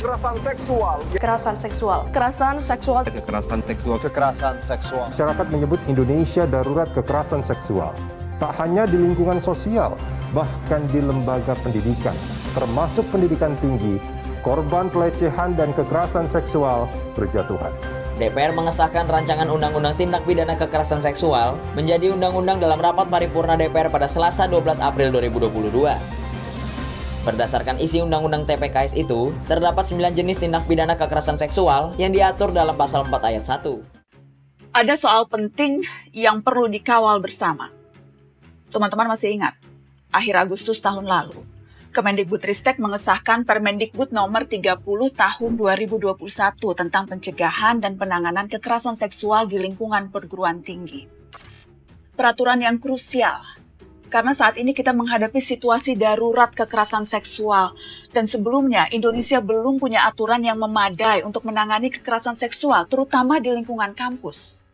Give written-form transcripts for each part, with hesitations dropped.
kekerasan seksual. Kekerasan seksual. Kekerasan seksual. Kekerasan seksual. Kekerasan seksual. Masyarakat menyebut Indonesia darurat kekerasan seksual. Tak hanya di lingkungan sosial, bahkan di lembaga pendidikan, termasuk pendidikan tinggi, korban pelecehan dan kekerasan seksual berjatuhan. DPR mengesahkan rancangan Undang-Undang Tindak Pidana Kekerasan Seksual menjadi undang-undang dalam rapat paripurna DPR pada Selasa 12 April 2022. Berdasarkan isi Undang-Undang TPKS itu, terdapat 9 jenis tindak pidana kekerasan seksual yang diatur dalam pasal 4 ayat 1. Ada soal penting yang perlu dikawal bersama. Teman-teman masih ingat, akhir Agustus tahun lalu, Kemendikbudristek mengesahkan Permendikbud nomor 30 tahun 2021 tentang pencegahan dan penanganan kekerasan seksual di lingkungan perguruan tinggi. Peraturan yang krusial, karena saat ini kita menghadapi situasi darurat kekerasan seksual, dan sebelumnya Indonesia belum punya aturan yang memadai untuk menangani kekerasan seksual, terutama di lingkungan kampus.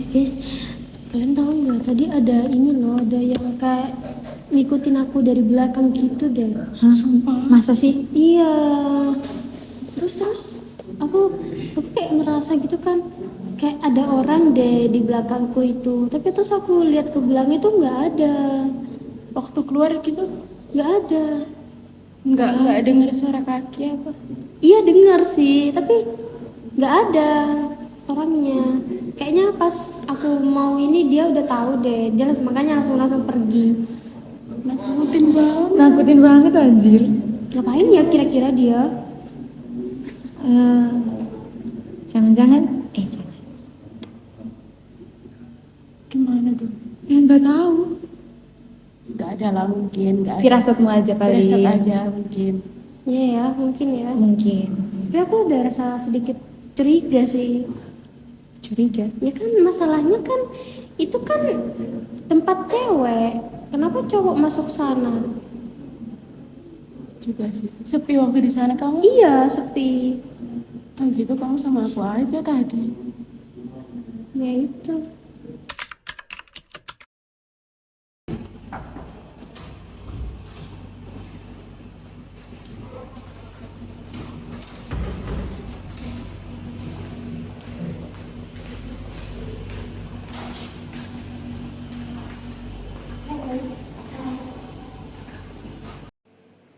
Guys, kalian tahu nggak? Tadi ada ini loh, ada yang kayak ngikutin aku dari belakang gitu deh. Hah? Sumpah? Masa sih? Iya. Terus aku kayak ngerasa gitu kan, kayak ada orang deh di belakangku itu. Tapi terus aku lihat ke belakang itu nggak ada. Waktu keluar gitu? Nggak ada. Nggak dengar suara kaki apa? Iya dengar sih, tapi nggak ada orangnya. Kayaknya pas aku mau ini dia udah tahu deh, dia makanya langsung pergi. Nakutin banget anjir. Ngapain ya kira-kira dia? Jangan. Gimana dong? Ya nggak tahu. Nggak ada lah mungkin. Firasatmu aja paling. Firasat aja mungkin. Iya ya, mungkin ya. Mungkin. Tapi aku udah rasa sedikit curiga sih. Curiga? Ya kan masalahnya kan itu kan tempat cewek. Kenapa cowok masuk sana? Juga sih. Sepi waktu di sana kamu? Iya, sepi. Oh gitu kamu sama aku aja tadi. Ya itu.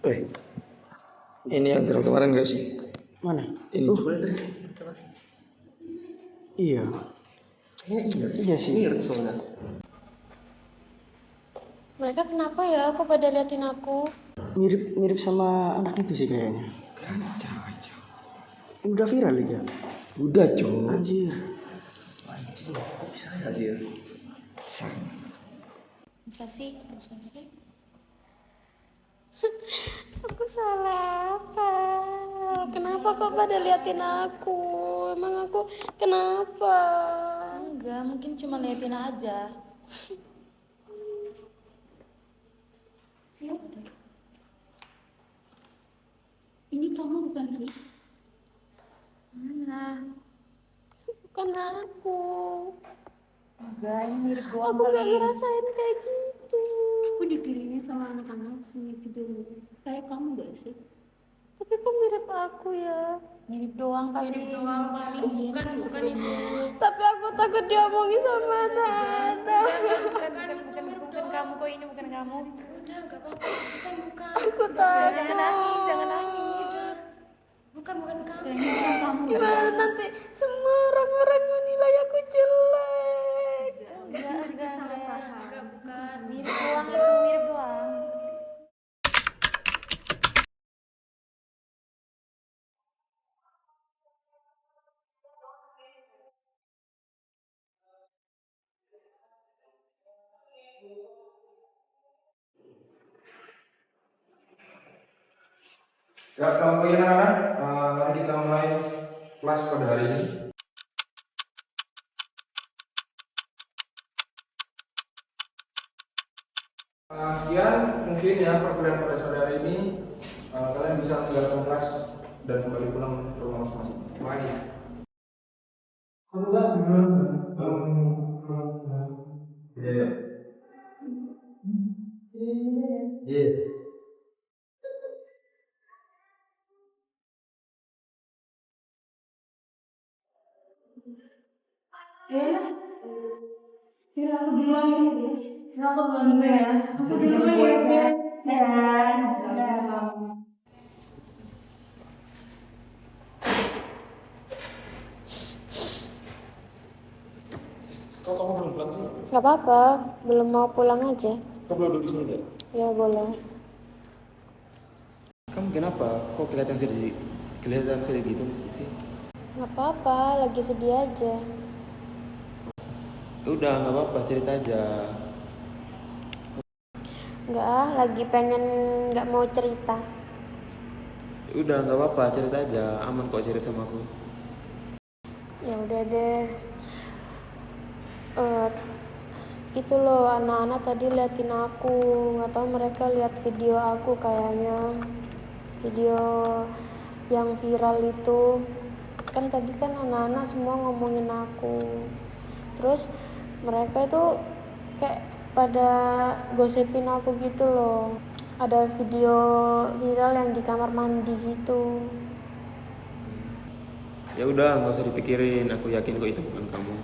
Woi, ini yang viral kemarin gak sih? Mana? Ini coba lihat terus. Iya. Kayaknya iya sih. Mirip soalnya. Mereka kenapa ya? Kok pada liatin aku? Mirip sama anak itu sih kayaknya. Kacau. Udah viral ya? Udah coy. Anjir. Kok bisa ya dia? Sama. Masa sih? Aku salah apa? Kenapa kok pada liatin aku? Emang aku kenapa? Enggak, mungkin cuma liatin aja. Ya udah. Ini kamu bukan sih? Mana? Bukan aku. Enggak, ini mirip doang Aku nggak kali. ngerasain kayak gitu. Aku dikirimin sama anak-anak punya video kayak kamu gak sih? Tapi kok mirip aku ya? Mirip doang kali. Bukan itu. Tapi aku takut diomongin sama anak-anak. Bukan kamu kok, ini bukan kamu. Udah gak apa-apa. Bukan. Aku takut. Jangan nangis. Bukan kamu. Gimana nanti semua orang-orang menilai aku jelek? Enggak. Bukan. Mirip doang itu, mirip doang. Ya, selamat pagi anak-anak. Mari kita mulai kelas pada hari ini. Sekian mungkin ya perkuliahan pada sore hari ini. Kalian bisa meninggalkan kelas dan kembali pulang ke rumah masing-masing. Terima kasih. Iya. Kok kamu belum pulang sih? Gak apa-apa, belum mau pulang aja. Kau belum duduk sini gak? Ya boleh. Kamu kenapa? Kok kelihatan sedih gitu sih? Gak apa-apa, lagi sedih aja. Udah, nggak apa-apa, cerita aja. Nggak lagi pengen nggak mau cerita. Udah, nggak apa-apa, cerita aja. Aman kok cerita sama aku. Ya udah deh. Itu loh anak-anak tadi liatin aku, nggak tahu mereka lihat video aku kayaknya, video yang viral itu. Kan tadi kan anak-anak semua ngomongin aku, terus mereka itu kayak pada gosipin aku gitu loh. Ada video viral yang di kamar mandi gitu. Ya udah, nggak usah dipikirin. Aku yakin kok itu bukan kamu.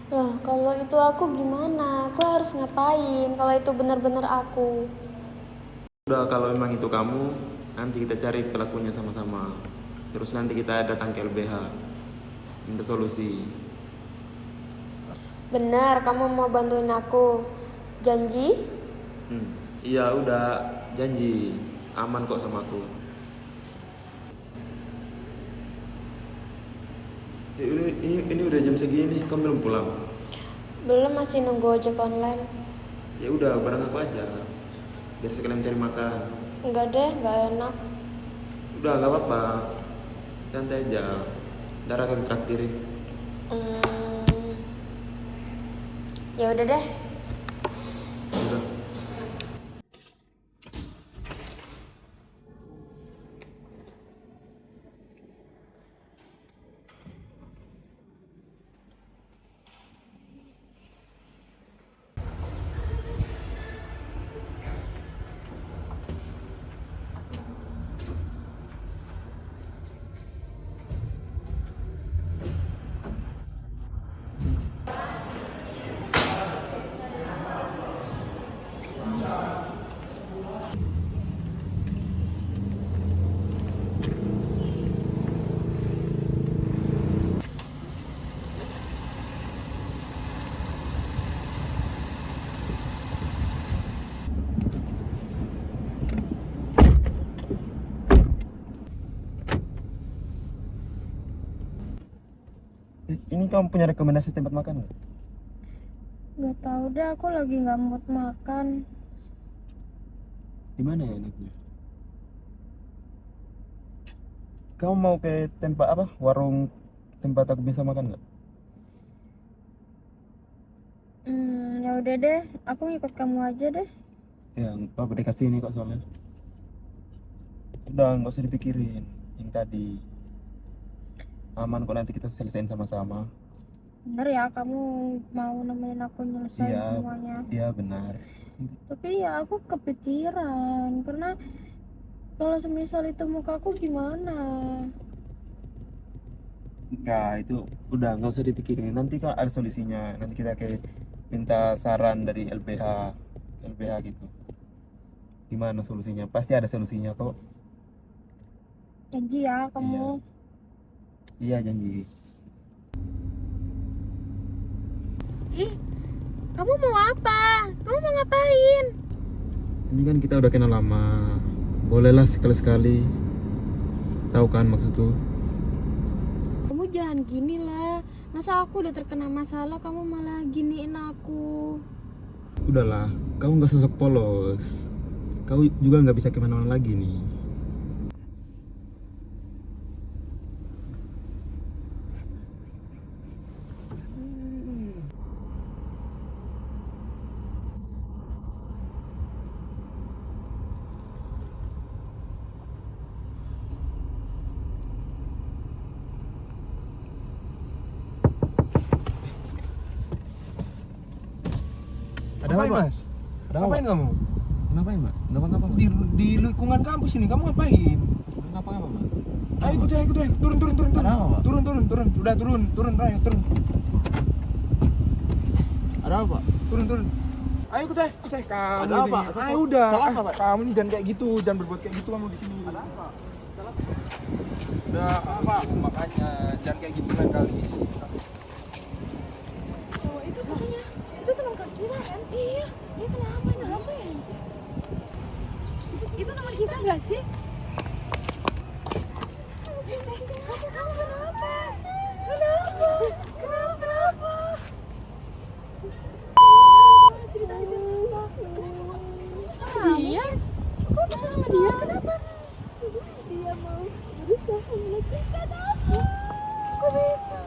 Lah, kalau itu aku gimana? Aku harus ngapain kalau itu benar-benar aku? Udah, kalau memang itu kamu, nanti kita cari pelakunya sama-sama. Terus nanti kita datang ke LBH, minta solusi. Benar, kamu mau bantuin aku? Janji? Iya, udah, janji. Aman kok sama aku. Ini udah jam segini nih, kamu belum pulang? Belum, masih nunggu ojek online. Ya udah, bareng aku aja. Biar sekalian cari makan. Enggak deh, enggak enak. Udah, nggak apa-apa. Santai aja. Ntar akan traktirin. Ya udah deh. Udah. Ini kamu punya rekomendasi tempat makan nggak? Nggak tahu deh, aku lagi nggak mood makan. Di mana ya enaknya? Kamu mau ke tempat apa? Warung tempat aku bisa makan nggak? Ya udah deh, aku ngikut kamu aja deh. Ya, apa dekat sini kok soalnya. Udah, nggak usah dipikirin yang tadi. Aman kok, nanti kita selesaiin sama-sama. Bener ya, kamu mau nemenin aku nyelesain Iya, semuanya. iya benar. Tapi ya aku kepikiran, karena kalau semisal itu mukaku gimana? Enggak, itu udah nggak usah dipikirin. Nanti kan ada solusinya. Nanti kita kayak minta saran dari LBH gitu. Gimana solusinya? Pasti ada solusinya kok. Janji ya kamu. Iya janji. Ih, kamu mau apa? Kamu mau ngapain? Ini kan kita udah kenal lama. Bolehlah sekali-sekali. Tahu kan maksud tuh? Kamu jangan gini lah. Masa aku udah terkena masalah, kamu malah giniin aku. Udahlah, kamu nggak sosok polos. Kau juga nggak bisa kemana-mana lagi nih. Ada Ngapain, apa, Mas? Ada Ngapain apa? kamu? Ngapain, Mbak? Ngapa-ngapa? Di lingkungan kampus ini kamu ngapain? Ngapa-ngapa, Mbak? Ayo ikut saya. Turun. Ada apa, Pak? Turun. Sudah turun, ayo turun. Ada apa? Turun. Ayo ikut saya. Kamu Ada ini. apa? Ayo udah. Salah apa, Pak? Kamu ini jangan kayak gitu, jangan berbuat kayak gitu kamu di sini. Ada apa? Udah apa? Makanya jangan kayak gitu lain kali. Oh, itu katanya, itu teman kelas kita kan? Iya, dia kenapa? Kenapa ya? Itu teman kita nggak sih? Kamu kenapa? Kenapa? Cerita aja. Iya? Kok bisa sama dia? Kenapa? Dia mau berusaha melecehkan aku. Kok bisa?